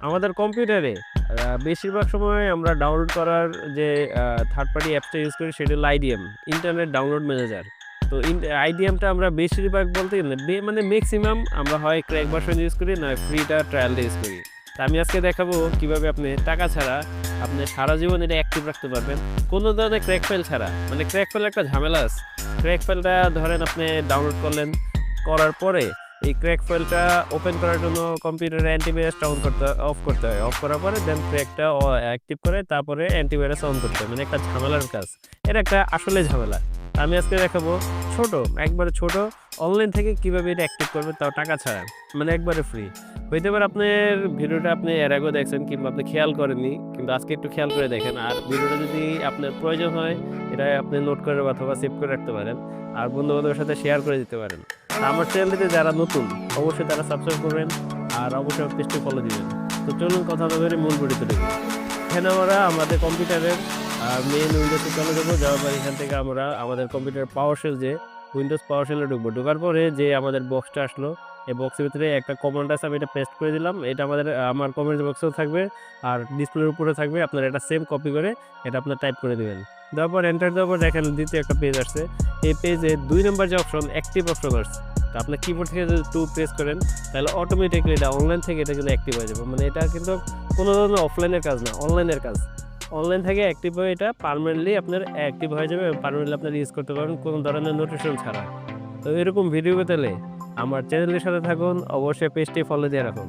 আমাদের কম্পিউটারে বেশিরভাগ সময় আমরা ডাউনলোড করার যে থার্ড পার্টি অ্যাপসটা ইউজ করি সেটা হলো আইডিএম, ইন্টারনেট ডাউনলোড ম্যানেজার। তো আইডিএমটা আমরা বেশিরভাগ বলতে গেলে মানে ম্যাক্সিমাম আমরা হয় ক্র্যাক ভার্সন ইউজ করি, না ফ্রিটা ট্রায়ালটা ইউজ করি। তা আমি আজকে দেখাবো কিভাবে আপনি টাকা ছাড়া আপনি সারা জীবন এটা অ্যাক্টিভ রাখতে পারবেন, কোনো ধরনের ক্র্যাক ফাইল ছাড়া। মানে ক্র্যাক ফাইল একটা ঝামেলা আছে। ক্র্যাক ফাইলটা ধরেন আপনি ডাউনলোড করলেন, করার পরে এই ক্র্যাক ফাইলটা ওপেন করার জন্য কম্পিউটারে অ্যান্টিভাইরাসটা অফ করতে হয়। অফ করার পরে দেন ক্র্যাকটা অ্যাক্টিভ করে তারপরে অ্যান্টিভাইরাস অন করতে হয়। মানে একটা ঝামেলার কাজ। এটা একটা আসলে ঝামেলা। আমি আজকে দেখাবো ছোট, একবারে ছোট, অনলাইন থেকে কিভাবে এটা অ্যাক্টিভ করবেন, তাও টাকা ছাড়া, মানে একবারে ফ্রি। হইতে পারে আপনার ভিডিওটা আপনি এর আগেও দেখছেন কিংবা আপনি খেয়াল করেননি, কিন্তু আজকে একটু খেয়াল করে দেখেন। আর ভিডিওটা যদি আপনার প্রয়োজন হয় এটা আপনি নোট করে অথবা সেভ করে রাখতে পারেন, আর বন্ধু বান্ধবের সাথে শেয়ার করে দিতে পারেন। আমার চ্যানেলটিতে যারা নতুন অবশ্যই তারা সাবস্ক্রাইব করবেন, আর অবশ্যই পেজটি ফলো দিবেন। তো চলুন কথা না বলে মূল ভিডিওতে দেখি। এখানে আমরা আমাদের কম্পিউটারের মেন উইন্ডোজে চলে যাবো। যাওয়ার পর এখান থেকে আমরা আমাদের কম্পিউটার পাওয়ারশেল, যে উইন্ডোজ পাওয়ারশেলে ঢুকবো। ঢোকার পরে যে আমাদের বক্সটা আসলো, এই বক্সের ভিতরে একটা কমান্ড আছে, আমি এটা পেস্ট করে দিলাম। এটা আমার কমেন্ট বক্সেও থাকবে আর ডিসপ্লের উপরে থাকবে। আপনার এটা সেম কপি করে এটা আপনার টাইপ করে দিবেন। দেওয়ার পর এন্টার দেওয়ার পর দেখেন দ্বিতীয় একটা পেজ আসছে। এই পেজে 2 নম্বর যে অপশন, অ্যাক্টিভ অপশন আসছে। তো আপনার কিবোর্ড থেকে যদি 2 প্রেস করেন তাহলে অটোমেটিকলি এটা অনলাইন থেকে এটা কিন্তু অ্যাক্টিভ হয়ে যাবে। মানে এটা কিন্তু কোনো ধরনের অফলাইনের কাজ না, অনলাইনের কাজ। অনলাইন থেকে অ্যাক্টিভ হয়ে এটা পার্মানেন্টলি আপনার অ্যাক্টিভ হয়ে যাবে এবং পার্মানেন্টলি আপনার ইউজ করতে পারবেন কোনো ধরনের নোটিফিকেশন ছাড়া। তো এরকম ভিডিও পেতে আমার চ্যানেলের সাথে থাকুন, অবশ্যই পেজটি ফলো দিয়ে রাখুন।